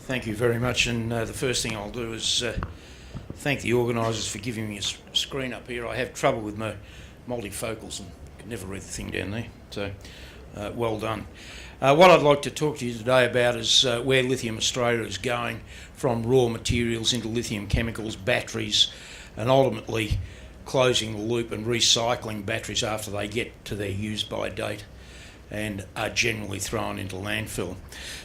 Thank you very much, and the first thing I'll do is thank the organisers for giving me a screen up here. I have trouble with my multifocals and can never read the thing down there, so well done. What I'd like to talk to you today about is where Lithium Australia is going from raw materials into lithium chemicals, batteries, and ultimately closing the loop and recycling batteries after they get to their use-by date and are generally thrown into landfill.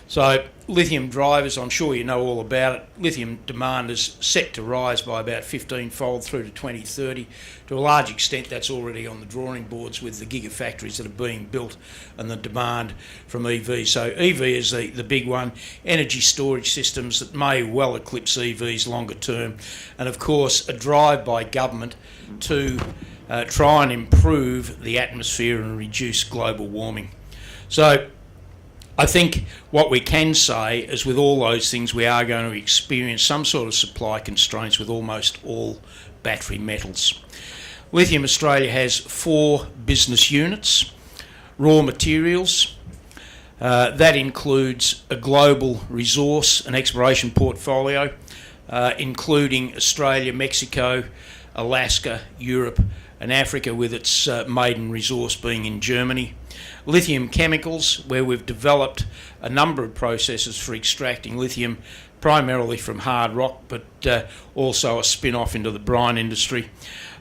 So lithium drivers, I'm sure you know all about it. Lithium demand is set to rise by about 15-fold through to 2030. To a large extent, that's already on the drawing boards with the gigafactories that are being built and the demand from EVs. So EV is the big one. Energy storage systems that may well eclipse EVs longer term. And of course, a drive by government to try and improve the atmosphere and reduce global warming. So I think what we can say is with all those things we are going to experience some sort of supply constraints with almost all battery metals. Lithium Australia has 4 business units. Raw materials, that includes a global resource and exploration portfolio, including Australia, Mexico, Alaska, Europe and Africa, with its maiden resource being in Germany. Lithium chemicals, where we've developed a number of processes for extracting lithium, primarily from hard rock, but also a spin-off into the brine industry.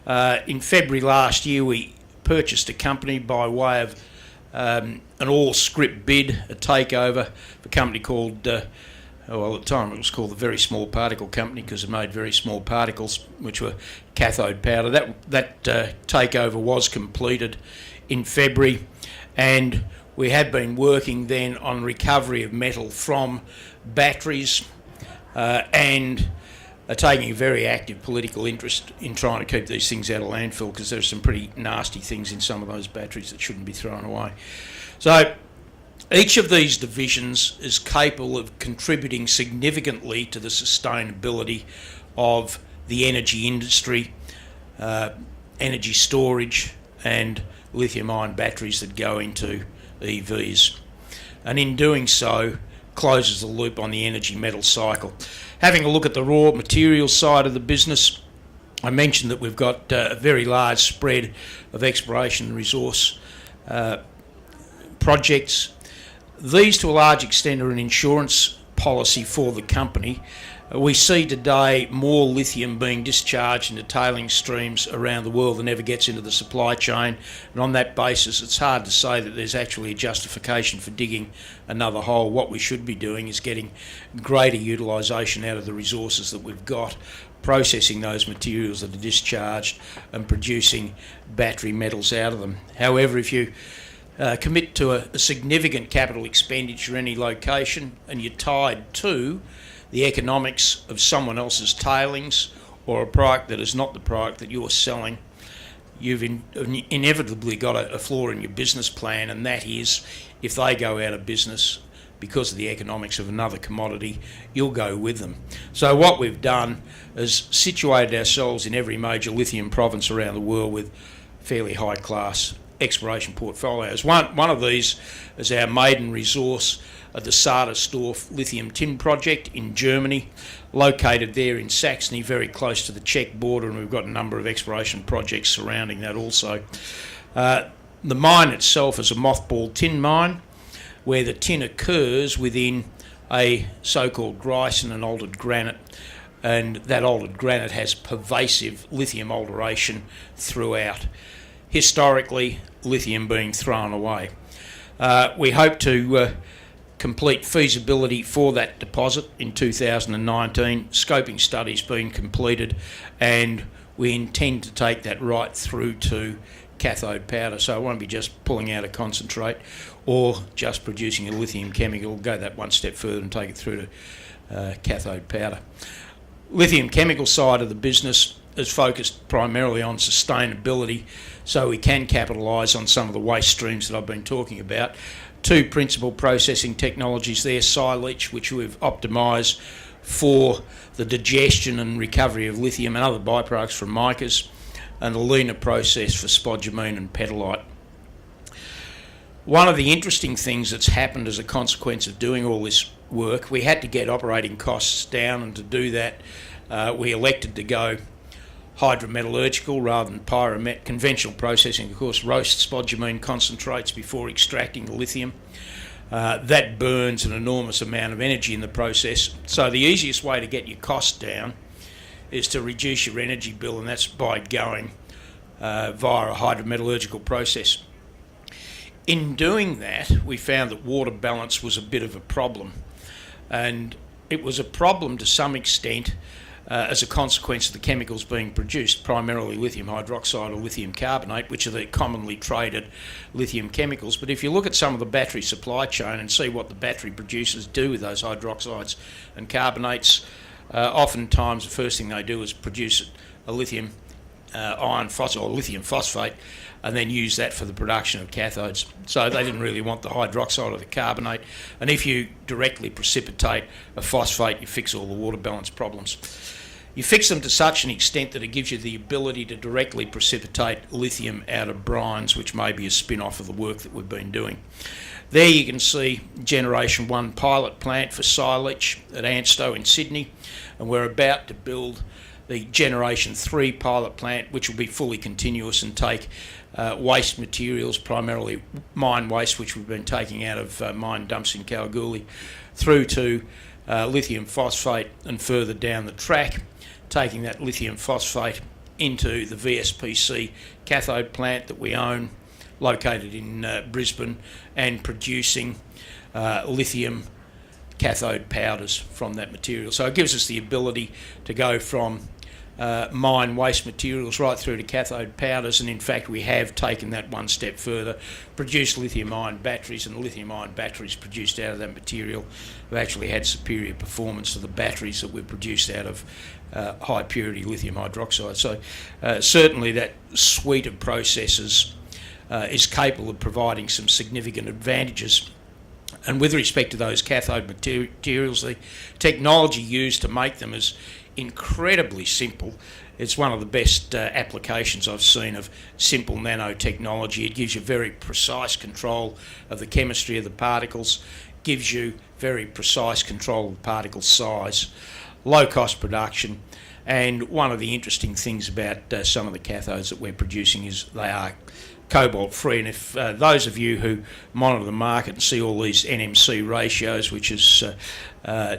In February last year, we purchased a company by way of an all-scrip bid, a takeover, a company called well, at the time it was called the Very Small Particle Company because it made very small particles, which were cathode powder. That takeover was completed in February, and we have been working then on recovery of metal from batteries and are taking a very active political interest in trying to keep these things out of landfill because there's some pretty nasty things in some of those batteries that shouldn't be thrown away. So each of these divisions is capable of contributing significantly to the sustainability of the energy industry, energy storage and lithium-ion batteries that go into EVs. And in doing so, closes the loop on the energy metal cycle. Having a look at the raw materials side of the business, I mentioned that we've got a very large spread of exploration and resource projects. These, to a large extent, are an insurance policy for the company. We see today more lithium being discharged into tailing streams around the world than ever gets into the supply chain, and on that basis it's hard to say that there's actually a justification for digging another hole. What we should be doing is getting greater utilisation out of the resources that we've got, processing those materials that are discharged and producing battery metals out of them. However, if you commit to a significant capital expenditure in any location and you're tied to the economics of someone else's tailings or a product that is not the product that you're selling, you've inevitably got a flaw in your business plan, and that is if they go out of business because of the economics of another commodity, you'll go with them. So what we've done is situated ourselves in every major lithium province around the world with fairly high class exploration portfolios. One of these is our maiden resource at the Sadersdorf lithium tin project in Germany, located there in Saxony, very close to the Czech border, and we've got a number of exploration projects surrounding that also. The mine itself is a mothball tin mine where the tin occurs within a so-called gryson and altered granite, and that altered granite has pervasive lithium alteration throughout. Historically, lithium being thrown away. We hope to complete feasibility for that deposit in 2019, scoping studies being completed, and we intend to take that right through to cathode powder. So it won't be just pulling out a concentrate or just producing a lithium chemical. We'll go that one step further and take it through to cathode powder. Lithium chemical side of the business is focused primarily on sustainability, so we can capitalise on some of the waste streams that I've been talking about. 2 principal processing technologies there: Sileach, which we've optimised for the digestion and recovery of lithium and other byproducts from micas, and the Lena process for spodumene and petalite. One of the interesting things that's happened as a consequence of doing all this work, we had to get operating costs down, and to do that we elected to go hydrometallurgical rather than pyromet. Conventional processing, of course, roasts spodumene concentrates before extracting the lithium. That burns an enormous amount of energy in the process. So the easiest way to get your costs down is to reduce your energy bill, and that's by going via a hydrometallurgical process. In doing that, we found that water balance was a bit of a problem, and it was a problem to some extent as a consequence of the chemicals being produced, primarily lithium hydroxide or lithium carbonate, which are the commonly traded lithium chemicals. But if you look at some of the battery supply chain and see what the battery producers do with those hydroxides and carbonates, oftentimes the first thing they do is produce a lithium iron phosphate or lithium phosphate, and then use that for the production of cathodes. So they didn't really want the hydroxide or the carbonate, and if you directly precipitate a phosphate, you fix all the water balance problems. You fix them to such an extent that it gives you the ability to directly precipitate lithium out of brines, which may be a spin-off of the work that we've been doing. There you can see Generation 1 pilot plant for silage at Anstow in Sydney, and we're about to build the Generation 3 pilot plant, which will be fully continuous and take waste materials, primarily mine waste, which we've been taking out of mine dumps in Kalgoorlie, through to lithium phosphate, and further down the track, taking that lithium phosphate into the VSPC cathode plant that we own, located in Brisbane, and producing lithium cathode powders from that material. So it gives us the ability to go from mine waste materials right through to cathode powders, and in fact we have taken that one step further, produced lithium ion batteries, and the lithium ion batteries produced out of that material have actually had superior performance to the batteries that we've produced out of high purity lithium hydroxide. So certainly that suite of processes is capable of providing some significant advantages. And with respect to those cathode materials, the technology used to make them is incredibly simple. It's one of the best applications I've seen of simple nanotechnology. It gives you very precise control of the chemistry of the particles, gives you very precise control of the particle size, low cost production, and one of the interesting things about some of the cathodes that we're producing is they are cobalt free. And if those of you who monitor the market and see all these NMC ratios, which is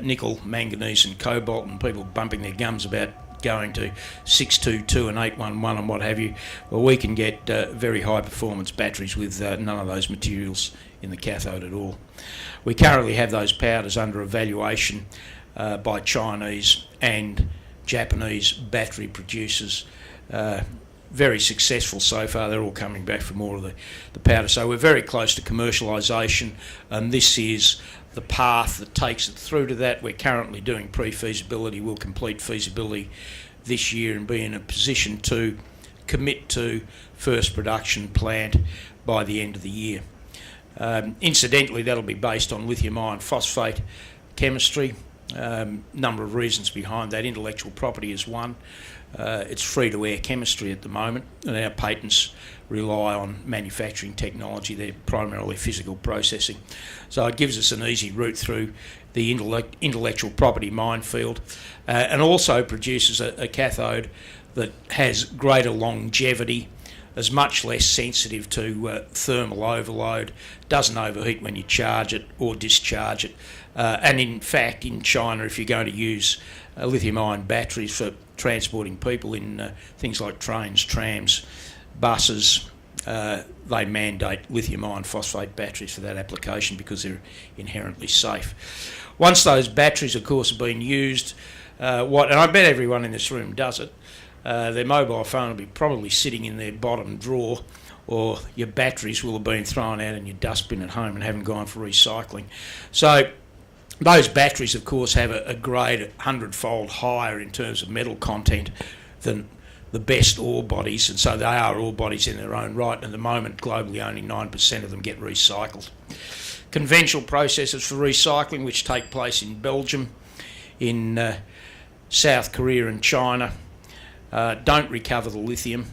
nickel, manganese and cobalt, and people bumping their gums about going to 622 and 811 and what have you, well, we can get very high performance batteries with none of those materials in the cathode at all. We currently have those powders under evaluation by Chinese and Japanese battery producers. Very successful so far. They're all coming back for more of the powder. So we're very close to commercialisation, and this is the path that takes it through to that. We're currently doing pre-feasibility. We'll complete feasibility this year and be in a position to commit to first production plant by the end of the year. Incidentally, that'll be based on lithium iron phosphate chemistry. Number of reasons behind that. Intellectual property is one. It's free-to-air chemistry at the moment, and our patents rely on manufacturing technology. They're primarily physical processing. So it gives us an easy route through the intellectual property minefield, and also produces a cathode that has greater longevity, is much less sensitive to thermal overload, doesn't overheat when you charge it or discharge it. And in fact, in China, if you're going to use lithium-ion batteries for transporting people in things like trains, trams, buses, they mandate lithium iron phosphate batteries for that application because they're inherently safe. Once those batteries, of course, have been used, and I bet everyone in this room does it, their mobile phone will be probably sitting in their bottom drawer, or your batteries will have been thrown out in your dustbin at home and haven't gone for recycling. So those batteries, of course, have a grade 100-fold higher in terms of metal content than the best ore bodies, and so they are ore bodies in their own right, and at the moment globally only 9% of them get recycled. Conventional processes for recycling, which take place in Belgium, in South Korea and China, don't recover the lithium.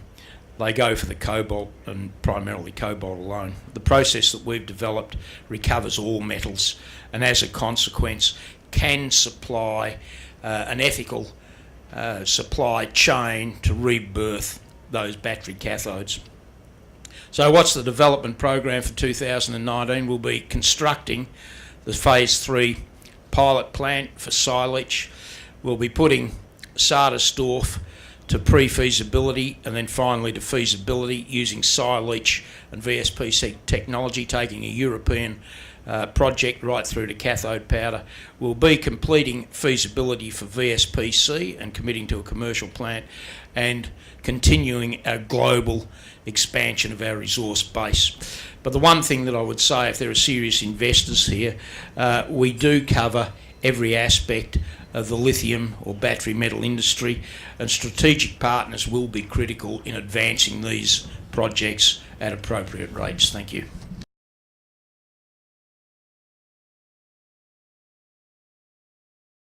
they go for the cobalt, and primarily cobalt alone. The process that we've developed recovers all metals, and as a consequence can supply an ethical supply chain to rebirth those battery cathodes. So what's the development program for 2019? We'll be constructing the phase 3 pilot plant for silage. We'll be putting Sardersdorf to pre-feasibility and then finally to feasibility using silage and VSP technology, taking a European project right through to cathode powder. We'll be completing feasibility for VSPC and committing to a commercial plant and continuing our global expansion of our resource base. But the one thing that I would say, if there are serious investors here, we do cover every aspect of the lithium or battery metal industry, and strategic partners will be critical in advancing these projects at appropriate rates. Thank you.